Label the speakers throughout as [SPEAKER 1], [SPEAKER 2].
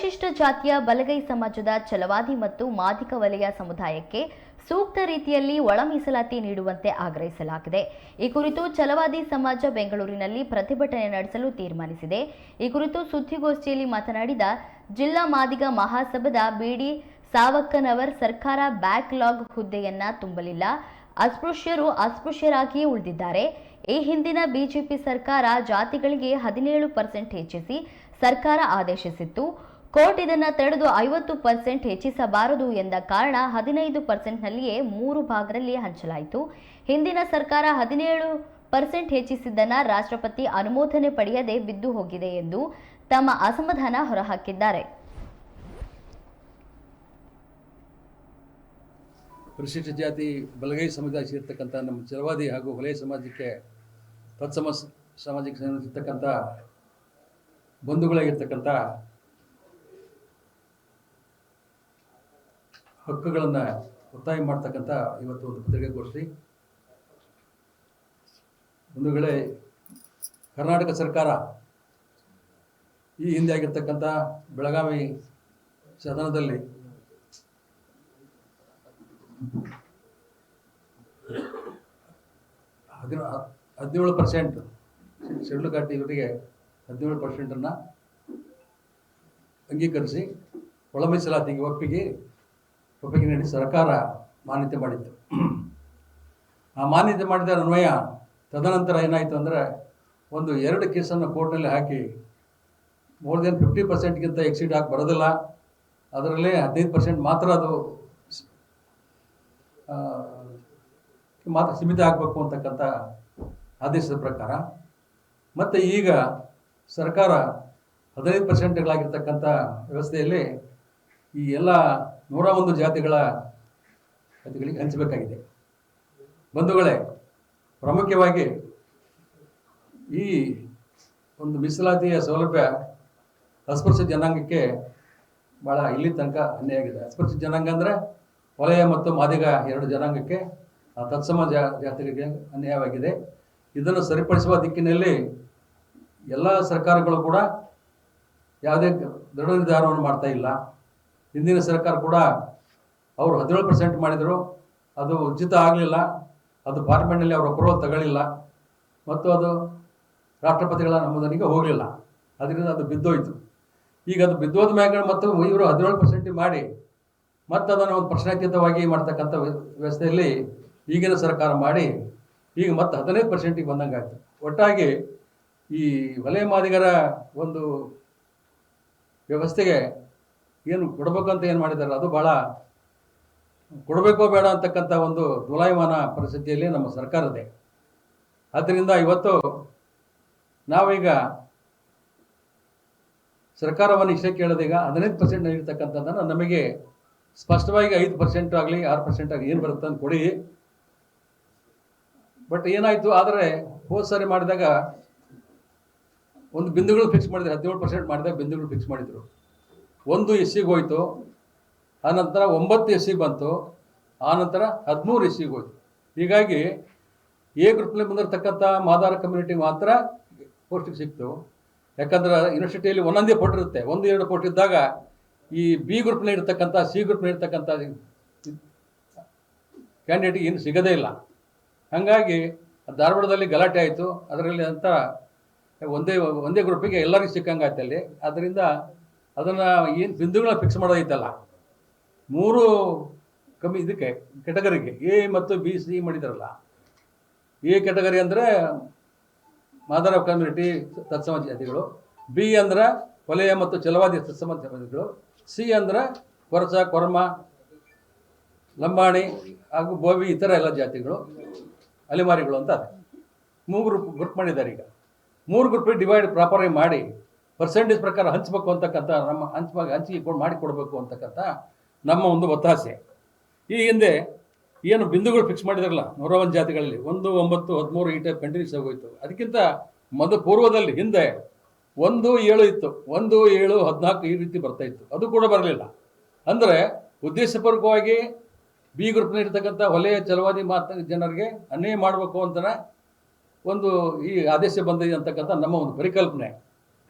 [SPEAKER 1] ಪರಿಶಿಷ್ಟ ಜಾತಿಯ ಬಲಗೈ ಸಮಾಜದ ಛಲವಾದಿ ಮತ್ತು ಮಾದಿಗ ವಲಯ ಸಮುದಾಯಕ್ಕೆ ಸೂಕ್ತ ರೀತಿಯಲ್ಲಿ ಒಳ ಮೀಸಲಾತಿ ನೀಡುವಂತೆ ಆಗ್ರಹಿಸಲಾಗಿದೆ. ಈ ಕುರಿತು ಛಲವಾದಿ ಸಮಾಜ ಬೆಂಗಳೂರಿನಲ್ಲಿ ಪ್ರತಿಭಟನೆ ನಡೆಸಲು ತೀರ್ಮಾನಿಸಿದೆ. ಈ ಕುರಿತು ಸುದ್ದಿಗೋಷ್ಠಿಯಲ್ಲಿ ಮಾತನಾಡಿದ ಜಿಲ್ಲಾ ಮಾದಿಗ ಮಹಾಸಭಾದ ಬಿಡಿ ಸಾವಕ್ಕನವರ್, ಸರ್ಕಾರ ಬ್ಯಾಕ್ಲಾಗ್ ಹುದ್ದೆಯನ್ನ ತುಂಬಲಿಲ್ಲ, ಅಸ್ಪೃಶ್ಯರು ಅಸ್ಪೃಶ್ಯರಾಗಿಯೇ ಉಳಿದಿದ್ದಾರೆ. ಈ ಹಿಂದಿನ ಬಿಜೆಪಿ ಸರ್ಕಾರ ಜಾತಿಗಳಿಗೆ 17% ಹೆಚ್ಚಿಸಿ ಸರ್ಕಾರ ಆದೇಶಿಸಿತ್ತು. ಕೋರ್ಟ್ ಇದನ್ನು ತಡೆದು 50% ಹೆಚ್ಚಿಸಬಾರದು ಎಂದ ಕಾರಣ 15%ನಲ್ಲಿಯೇ 3 ಭಾಗದಲ್ಲಿ ಹಂಚಲಾಯಿತು. ಹಿಂದಿನ ಸರ್ಕಾರ 17% ಹೆಚ್ಚಿಸಿದ್ದನ್ನು ರಾಷ್ಟ್ರಪತಿ ಅನುಮೋದನೆ ಪಡೆಯದೆ ಬಿದ್ದು ಹೋಗಿದೆ ಎಂದು ತಮ್ಮ ಅಸಮಾಧಾನ ಹೊರಹಾಕಿದ್ದಾರೆ.
[SPEAKER 2] ಪರಿಶಿಷ್ಟ ಜಾತಿ ಬಲಗೈ ಸಮುದಾಯ ಸೇರ್ತಕ್ಕಂಥ ನಮ್ಮ ಛಲವಾದಿ ಹಾಗೂ ವಲಯ ಸಮಾಜಕ್ಕೆ ತತ್ಸಮ ಸಮಾಜಕ್ಕೆ ಸಂಬಂಧಿಸಿರ್ತಕ್ಕಂಥ ಬಂಧುಗಳಾಗಿರ್ತಕ್ಕಂಥ ಹಕ್ಕುಗಳನ್ನು ಒತ್ತಾಯ ಮಾಡ್ತಕ್ಕಂಥ ಇವತ್ತು ಒಂದು ಪತ್ರಿಕಾಗೋಷ್ಠಿ. ಬಂಧುಗಳೇ, ಕರ್ನಾಟಕ ಸರ್ಕಾರ ಈ ಹಿಂದೆ ಆಗಿರ್ತಕ್ಕಂಥ ಬೆಳಗಾವಿ ಸದನದಲ್ಲಿ ಹದಿನೇಳು 17% ಶೆಡ್ಯೂಲ್ ಜಾತಿಗಳಿಗೆ 17% ಅಂಗೀಕರಿಸಿ ಒಳ ಮೀಸಲಾತಿಗೆ ಒಪ್ಪಿಗೆ ನೀಡಿ ಸರ್ಕಾರ ಮಾನ್ಯತೆ ಮಾಡಿತ್ತು. ಆ ಮಾನ್ಯತೆ ಮಾಡಿದ ಅನ್ವಯ ತದನಂತರ ಏನಾಯಿತು ಅಂದರೆ, 2 ಕೇಸನ್ನು ಕೋರ್ಟ್ನಲ್ಲಿ ಹಾಕಿ ಮೋರ್ ದೆನ್ 50%ಗಿಂತ ಎಕ್ಸೀಡ್ ಆಗಿ ಬರೋದಿಲ್ಲ, ಅದರಲ್ಲೇ 15% ಮಾತ್ರ ಅದು ಮಾತ್ರ ಸೀಮಿತ ಆಗಬೇಕು ಅಂತಕ್ಕಂಥ ಆದೇಶದ ಪ್ರಕಾರ. ಮತ್ತು ಈಗ ಸರ್ಕಾರ 15%ಗಳಾಗಿರ್ತಕ್ಕಂಥ ವ್ಯವಸ್ಥೆಯಲ್ಲಿ ಈ ಎಲ್ಲ 101 ಜಾತಿಗಳಿಗೆ ಹಂಚಬೇಕಾಗಿದೆ. ಬಂಧುಗಳೇ, ಪ್ರಾಮುಖ್ಯವಾಗಿ ಈ ಒಂದು ಮೀಸಲಾತಿಯ ಸೌಲಭ್ಯ ಅಸ್ಪೃಶ್ಯ ಜನಾಂಗಕ್ಕೆ ಭಾಳ ಇಲ್ಲಿ ತನಕ ಅನ್ಯಾಯ ಆಗಿದೆ. ಅಸ್ಪೃಶ್ಯ ಜನಾಂಗ ಅಂದರೆ ವಲಯ ಮತ್ತು ಮಾದಿಗ 2 ಜನಾಂಗಕ್ಕೆ, ತತ್ಸಮ ಜಾತಿಗಳಿಗೆ ಅನ್ಯಾಯವಾಗಿದೆ. ಇದನ್ನು ಸರಿಪಡಿಸುವ ದಿಕ್ಕಿನಲ್ಲಿ ಎಲ್ಲ ಸರ್ಕಾರಗಳು ಕೂಡ ಯಾವುದೇ ದೃಢ ನಿರ್ಧಾರವನ್ನು ಮಾಡ್ತಾ ಇಲ್ಲ. ಹಿಂದಿನ ಸರ್ಕಾರ ಕೂಡ ಅವರು 17% ಮಾಡಿದರು, ಅದು ಉಚಿತ ಆಗಲಿಲ್ಲ, ಅದು ಪಾರ್ಲಿಮೆಂಟ್ನಲ್ಲಿ ಅವರ ಅಪ್ರೂವಲ್ ತಗೊಳ್ಳಿಲ್ಲ ಮತ್ತು ಅದು ರಾಷ್ಟ್ರಪತಿಗಳ ಅನುಮೋದನೆಗೆ ಹೋಗಲಿಲ್ಲ. ಅದರಿಂದ ಅದು ಬಿದ್ದೋಯ್ತು. ಈಗ ಅದು ಬಿದ್ದೋದ ಮ್ಯಾಗ ಮತ್ತು ಇವರು 17% ಮಾಡಿ ಮತ್ತು ಅದನ್ನು ಒಂದು ಪ್ರಶ್ನಾತೀತವಾಗಿ ಮಾಡ್ತಕ್ಕಂಥ ವ್ಯವಸ್ಥೆಯಲ್ಲಿ ಈಗಿನ ಸರ್ಕಾರ ಮಾಡಿ ಈಗ ಮತ್ತೆ 15%ಗೆ ಬಂದಂಗೆ ಆಯಿತು. ಒಟ್ಟಾಗಿ ಈ ವಲಯ ಮಾದಿಗರ ಒಂದು ವ್ಯವಸ್ಥೆಗೆ ಏನು ಕೊಡಬೇಕಂತ ಏನು ಮಾಡಿದ್ದಾರೆ, ಅದು ಭಾಳ ಕೊಡಬೇಕೋ ಬೇಡ ಅಂತಕ್ಕಂಥ ಒಂದು ದುಲಾಯಮಾನ ಪರಿಸ್ಥಿತಿಯಲ್ಲಿ ನಮ್ಮ ಸರ್ಕಾರ ಇದೆ. ಆದ್ದರಿಂದ ಇವತ್ತು ನಾವೀಗ ಸರ್ಕಾರವನ್ನು ಇಷ್ಟೇ ಕೇಳೋದೀಗ 15% ನೀಡ್ತಕ್ಕಂಥದ್ದನ್ನು ನಮಗೆ ಸ್ಪಷ್ಟವಾಗಿ 5% ಆಗಲಿ 6% ಆಗಲಿ ಏನು ಬರುತ್ತೆ ಅಂತ ಕೊಡಿ. ಬಟ್ ಏನಾಯಿತು, ಆದರೆ ಹೋದ ಸಾರಿ ಮಾಡಿದಾಗ ಒಂದು ಬಿಂದುಗಳು ಫಿಕ್ಸ್ ಮಾಡಿದ್ರು, 17% ಮಾಡಿದಾಗ ಬಿಂದುಗಳು ಫಿಕ್ಸ್ ಮಾಡಿದರು. 1 SCಗೆ ಹೋಯಿತು, ಆನಂತರ 9 SCಗೆ ಬಂತು, ಆನಂತರ 13 SCಗೆ ಹೋಯಿತು. ಹೀಗಾಗಿ ಎ ಗ್ರೂಪ್ನಲ್ಲಿ ಬಂದಿರತಕ್ಕಂಥ ಮಾದಾರ ಕಮ್ಯುನಿಟಿ ಮಾತ್ರ ಪೋಸ್ಟಿಗೆ ಸಿಕ್ತು. ಯಾಕಂದ್ರೆ ಯೂನಿವರ್ಸಿಟಿಯಲ್ಲಿ ಒಂದೊಂದೇ ಪೋಸ್ಟ್ ಇರುತ್ತೆ, 1-2 ಪೋಸ್ಟ್ ಇದ್ದಾಗ ಈ ಬಿ ಗ್ರೂಪ್ನಲ್ಲಿ ಇರ್ತಕ್ಕಂಥ ಸಿ ಗ್ರೂಪ್ನಲ್ಲಿ ಇರ್ತಕ್ಕಂಥ ಕ್ಯಾಂಡಿಡೇಟ್ಗೆ ಏನು ಸಿಗೋದೇ ಇಲ್ಲ. ಹಾಗಾಗಿ ಧಾರವಾಡದಲ್ಲಿ ಗಲಾಟೆ ಆಯಿತು. ಅದರಲ್ಲಿ ಅಂತ ಒಂದೇ ಗ್ರೂಪಿಗೆ ಎಲ್ಲರಿಗೂ ಸಿಕ್ಕಂಗೆ ಆಯ್ತು ಅಲ್ಲಿ. ಆದ್ದರಿಂದ ಅದನ್ನು ಏನು ಬಿಂದುಗಳನ್ನ ಫಿಕ್ಸ್ ಮಾಡೋದೈತಲ್ಲ, 3 ಇದಕ್ಕೆ ಕೆಟಗರಿಗೆ ಎ ಮತ್ತು ಬಿ ಸಿ ಮಾಡಿದಾರಲ್ಲ. ಎ ಕೆಟಗರಿ ಅಂದರೆ ಮಾದಾರ ಕಮ್ಯುನಿಟಿ ತತ್ಸಮ ಜಾತಿಗಳು, ಬಿ ಅಂದ್ರೆ ವಲಯ ಮತ್ತು ಛಲವಾದಿ ತತ್ಸಮ ಜಾತಿಗಳು, ಸಿ ಅಂದ್ರೆ ಕೊರಚ, ಕೊರ್ಮ, ಲಂಬಾಣಿ ಹಾಗೂ ಬೋವಿ ಇತರ ಎಲ್ಲ ಜಾತಿಗಳು, ಅಲೆಮಾರಿಗಳು ಅಂತ ಅದೇ 3 ಗ್ರೂಪ್ ಮಾಡಿದ್ದಾರೆ. ಈಗ 3 ಗ್ರೂಪಿಗೆ ಡಿವೈಡ್ ಪ್ರಾಪರಾಗಿ ಮಾಡಿ ಪರ್ಸೆಂಟೇಜ್ ಪ್ರಕಾರ ಹಂಚಬೇಕು ಅಂತಕ್ಕಂಥ ನಮ್ಮ ಹಂಚಿಕೆ ಮಾಡಿಕೊಡ್ಬೇಕು ಅಂತಕ್ಕಂಥ ನಮ್ಮ ಒಂದು ಒತ್ತಾಸೆ. ಈ ಹಿಂದೆ ಏನು ಬಿಂದುಗಳು ಫಿಕ್ಸ್ ಮಾಡಿದಾರಲ್ಲ 101 ಜಾತಿಗಳಲ್ಲಿ 1, 9, 13 ಈ ಟೈಪ್ ಕಂಟಿನ್ಯೂಸ್ ಆಗೋಯ್ತು. ಅದಕ್ಕಿಂತ ಪೂರ್ವದಲ್ಲಿ ಹಿಂದೆ 1, 7 ಇತ್ತು, 1, 7, 14 ಈ ರೀತಿ ಬರ್ತಾ ಇತ್ತು. ಅದು ಕೂಡ ಬರಲಿಲ್ಲ. ಅಂದರೆ ಉದ್ದೇಶಪೂರ್ವಕವಾಗಿ ಬಿ ಗ್ರೂಪ್ನ ಇರ್ತಕ್ಕಂಥ ವಲಯ ಛಲವಾದಿ ಜನರಿಗೆ ಅನ್ಯಾಯ ಮಾಡಬೇಕು ಅಂತಲೇ ಒಂದು ಈ ಆದೇಶ ಬಂದಿದೆ ಅಂತಕ್ಕಂಥ ನಮ್ಮ ಒಂದು ಪರಿಕಲ್ಪನೆ.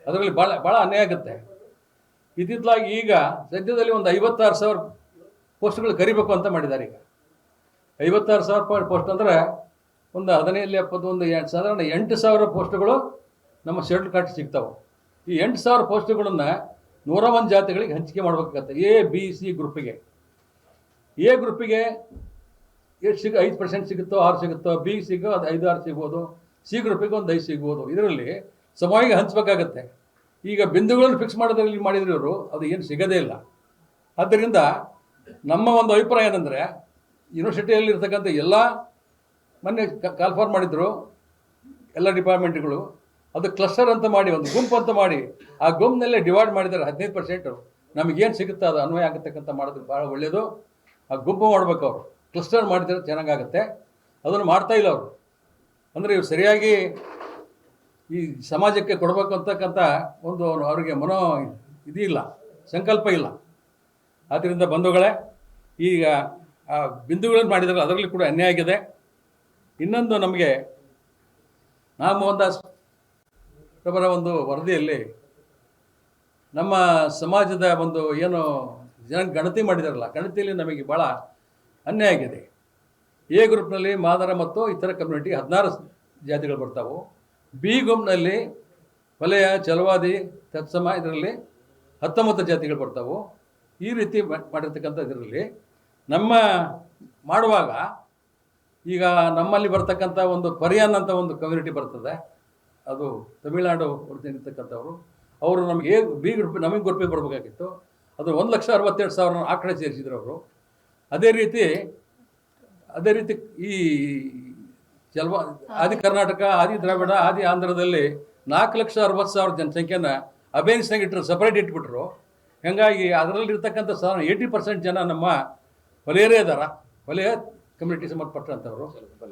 [SPEAKER 2] ಅದರಲ್ಲಿ ಭಾಳ ಅನ್ಯಾಯ ಆಗುತ್ತೆ. ಇತ್ತಿತ್ತಲಾಗಿ ಈಗ ಸದ್ಯದಲ್ಲಿ ಒಂದು 56,000 ಪೋಸ್ಟ್ಗಳು ಕರಿಬೇಕು ಅಂತ ಮಾಡಿದ್ದಾರೆ. ಈಗ 56,000 ಪೋಸ್ಟ್ ಅಂದರೆ ಒಂದು 15 71 ಸಾಧಾರಣ 8,000 ಪೋಸ್ಟ್ಗಳು ನಮ್ಮ ಶೆಡ್ಯೂಲ್ ಕಾಸ್ಟ್ ಸಿಗ್ತಾವೆ. ಈ 8,000 ಪೋಸ್ಟ್ಗಳನ್ನು 101 ಜಾತಿಗಳಿಗೆ ಹಂಚಿಕೆ ಮಾಡಬೇಕಾಗತ್ತೆ. A B C ಗ್ರೂಪಿಗೆ. ಎ ಗ್ರೂಪಿಗೆ ಎಷ್ಟು 5% ಸಿಗುತ್ತೋ 6 ಸಿಗುತ್ತೋ, ಬಿ ಸಿಗೋ ಅದು 5-6 ಸಿಗ್ಬೋದು, ಸಿ ಗ್ರೂಪಿಗೆ ಒಂದು 5 ಸಿಗ್ಬೋದು. ಇದರಲ್ಲಿ ಸಮವಾಗಿ ಹಂಚಬೇಕಾಗತ್ತೆ. ಈಗ ಬಿಂದುಗಳನ್ನು ಫಿಕ್ಸ್ ಮಾಡೋದ್ರಲ್ಲಿ ಮಾಡಿದ್ರು ಇವರು, ಅದು ಏನು ಸಿಗೋದೇ ಇಲ್ಲ. ಆದ್ದರಿಂದ ನಮ್ಮ ಒಂದು ಅಭಿಪ್ರಾಯ ಏನಂದರೆ, ಯೂನಿವರ್ಸಿಟಿಯಲ್ಲಿರ್ತಕ್ಕಂಥ ಎಲ್ಲ ಮೊನ್ನೆ ಕಾಲ್ಫಾರ್ ಮಾಡಿದ್ರು ಎಲ್ಲ ಡಿಪಾರ್ಟ್ಮೆಂಟ್ಗಳು, ಅದು ಕ್ಲಸ್ಟರ್ ಅಂತ ಮಾಡಿ ಒಂದು ಗುಂಪು ಅಂತ ಮಾಡಿ ಆ ಗುಂಪಿನಲ್ಲೇ ಡಿವೈಡ್ ಮಾಡಿದ್ದಾರೆ. 15% ನಮಗೇನು ಸಿಗುತ್ತೆ ಅದು ಅನ್ವಯ ಆಗತಕ್ಕಂಥ ಮಾಡಿದ್ರೆ ಭಾಳ ಒಳ್ಳೆಯದು. ಆ ಗುಂಪು ಮಾಡ್ಬೇಕು, ಅವರು ಕ್ಲಸ್ಟರ್ ಮಾಡಿದ್ರೆ ಚೆನ್ನಾಗಾಗುತ್ತೆ. ಅದನ್ನು ಮಾಡ್ತಾ ಇಲ್ಲ ಅವರು. ಅಂದರೆ ಇವು ಸರಿಯಾಗಿ ಈ ಸಮಾಜಕ್ಕೆ ಕೊಡಬೇಕು ಅಂತಕ್ಕಂಥ ಒಂದು ಅವರಿಗೆ ಇದಿಲ್ಲ, ಸಂಕಲ್ಪ ಇಲ್ಲ. ಆದ್ದರಿಂದ ಬಂಧುಗಳೇ, ಈಗ ಆ ಬಿಂದುಗಳನ್ನು ಮಾಡಿದರೆ ಅದರಲ್ಲಿ ಕೂಡ ಅನ್ಯಾಯ ಆಗಿದೆ. ಇನ್ನೊಂದು ನಮಗೆ ಮೋಹನ್ದಾಸ್ ರವರ ಒಂದು ವರದಿಯಲ್ಲಿ ನಮ್ಮ ಸಮಾಜದ ಒಂದು ಏನು ಗಣತಿ ಮಾಡಿದಾರಲ್ಲ, ಗಣತಿಯಲ್ಲಿ ನಮಗೆ ಭಾಳ ಅನ್ಯಾಯ ಆಗಿದೆ. ಎ ಗ್ರೂಪ್ನಲ್ಲಿ ಮಾದರ ಮತ್ತು ಇತರ ಕಮ್ಯುನಿಟಿ 16 ಜಾತಿಗಳು ಬರ್ತಾವೆ. ಬಿ ಗುಂಪಿನಲ್ಲಿ ವಲಯ, ಛಲವಾದಿ, ತತ್ಸಮ ಇದರಲ್ಲಿ 19 ಜಾತಿಗಳು ಬರ್ತಾವೆ. ಈ ರೀತಿ ಮಾಡಿರ್ತಕ್ಕಂಥ ಇದರಲ್ಲಿ ನಮ್ಮ ಮಾಡುವಾಗ ಈಗ ನಮ್ಮಲ್ಲಿ ಬರ್ತಕ್ಕಂಥ ಒಂದು ಪರಿಯಾನ್ ಅಂತ ಒಂದು ಕಮ್ಯುನಿಟಿ ಬರ್ತದೆ, ಅದು ತಮಿಳುನಾಡು ಹೊರತಿರ್ತಕ್ಕಂಥವ್ರು. ಅವರು ನಮಗೆ ಬಿ ಗ್ರೂಪ್ ನಮಗೆ ಗ್ರೂಪಿಗೆ ಬರಬೇಕಾಗಿತ್ತು. ಅದು 1,62,000 ಆ ಕಡೆ ಸೇರಿಸಿದ್ರು ಅವರು. ಅದೇ ರೀತಿ ಈ ಆದಿ ಕರ್ನಾಟಕ, ಆದಿ ದ್ರಾವಿಡ, ಆದಿ ಆಂಧ್ರದಲ್ಲಿ 4,60,000 ಜನಸಂಖ್ಯೆನ ಅಬೇನ್ಸ್ನಾಗ ಇಟ್ಟರು, ಸಪ್ರೇಟ್ ಇಟ್ಬಿಟ್ರು. ಹೀಗಾಗಿ ಅದರಲ್ಲಿರ್ತಕ್ಕಂಥ 80% ಜನ ನಮ್ಮ ವಲಯರೇ ಇದ್ದಾರ, ವಲಯ ಕಮ್ಯುನಿಟಿ ಸಂಬಂಧಪಟ್ಟಂಥವ್ರು.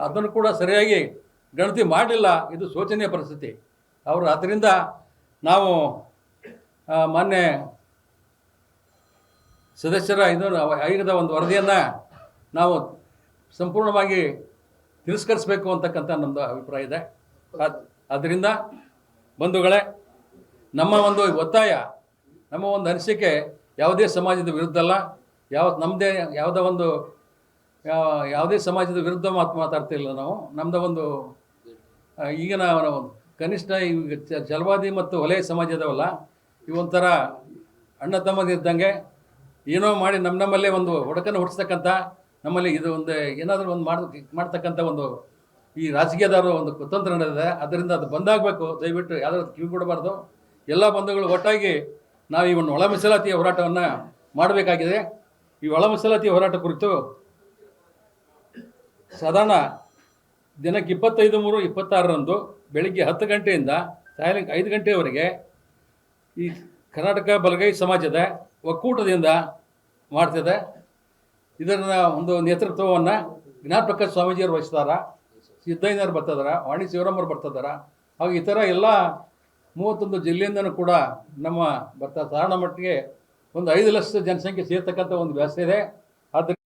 [SPEAKER 2] ಅದನ್ನು ಕೂಡ ಸರಿಯಾಗಿ ಗಣತಿ ಮಾಡಲಿಲ್ಲ. ಇದು ಶೋಚನೀಯ ಪರಿಸ್ಥಿತಿ ಅವರು. ಅದರಿಂದ ನಾವು ಮಾನ್ಯ ಸದಸ್ಯರ ಆಯೋಗದ ಒಂದು ವರದಿಯನ್ನು ನಾವು ಸಂಪೂರ್ಣವಾಗಿ ತಿರಸ್ಕರಿಸಬೇಕು ಅಂತಕ್ಕಂಥ ನಮ್ಮದು ಅಭಿಪ್ರಾಯ ಇದೆ. ಆದ್ದರಿಂದ ಬಂಧುಗಳೇ, ನಮ್ಮ ಒಂದು ಒತ್ತಾಯ, ನಮ್ಮ ಒಂದು ಅನಿಸಿಕೆ ಯಾವುದೇ ಸಮಾಜದ ವಿರುದ್ಧ ಅಲ್ಲ. ಯಾವುದೇ ಸಮಾಜದ ವಿರುದ್ಧ ಮಾತಾಡ್ತಿಲ್ಲ ನಾವು. ನಮ್ಮದು ಒಂದು ಈಗಿನ ಕನಿಷ್ಠ ಈಗ ಛಲವಾದಿ ಮತ್ತು ವಲಯ ಸಮಾಜ ಇದಾವಲ್ಲ, ಇವೊಂಥರ ಅಣ್ಣ ತಮ್ಮದಿದ್ದಂಗೆ ಏನೋ ಮಾಡಿ ನಮ್ಮಲ್ಲೇ ಒಂದು ಒಡಕನ್ನು ಹುಟ್ಟಿಸ್ತಕ್ಕಂಥ, ನಮ್ಮಲ್ಲಿ ಇದು ಒಂದು ಏನಾದರೂ ಒಂದು ಮಾಡ್ತಕ್ಕಂಥ ಒಂದು ಈ ರಾಜಕೀಯದವರು ಒಂದು ಕುತಂತ್ರ ನಡೆದಿದೆ. ಅದರಿಂದ ಅದು ಬಂದಾಗಬೇಕು. ದಯವಿಟ್ಟು ಯಾವ್ದಾದ್ರು ಕಿವಿ ಕೊಡಬಾರ್ದು. ಎಲ್ಲ ಬಂಧುಗಳು ಒಟ್ಟಾಗಿ ನಾವು ಈ ಒಂದು ಒಳ ಮೀಸಲಾತಿಯ ಹೋರಾಟವನ್ನು ಮಾಡಬೇಕಾಗಿದೆ. ಈ ಒಳ ಮೀಸಲಾತಿ ಹೋರಾಟ ಕುರಿತು ಸಾಧಾರಣ ದಿನಕ್ಕೆ 25/3/26 ಬೆಳಿಗ್ಗೆ 10 ಗಂಟೆಯಿಂದ ಸಾಯಂಕಾಲ 5 ಗಂಟೆಯವರೆಗೆ ಈ ಕರ್ನಾಟಕ ಬಲಗೈ ಸಮಾಜದ ಒಕ್ಕೂಟದಿಂದ ಮಾಡ್ತಿದೆ. ಇದರ ಒಂದು ನೇತೃತ್ವವನ್ನು ಜ್ಞಾನಪ್ರಕಾಶ್ ಸ್ವಾಮೀಜಿಯವರು ವಹಿಸ್ತಾರ, ಸಿದ್ದಯ್ಯನವರು ಬರ್ತಿದಾರ, ವಾಣಿ ಶಿವರಾಮರು ಬರ್ತಿದಾರ, ಹಾಗೂ ಇತರ ಎಲ್ಲ 31 ಜಿಲ್ಲೆಯಿಂದನೂ ಕೂಡ ನಮ್ಮ ಸಾಧಾರಣ ಮಟ್ಟಿಗೆ ಒಂದು 5 ಲಕ್ಷ ಜನಸಂಖ್ಯೆ ಸೇರ್ತಕ್ಕಂಥ ಒಂದು ವ್ಯವಸ್ಥೆ ಇದೆ.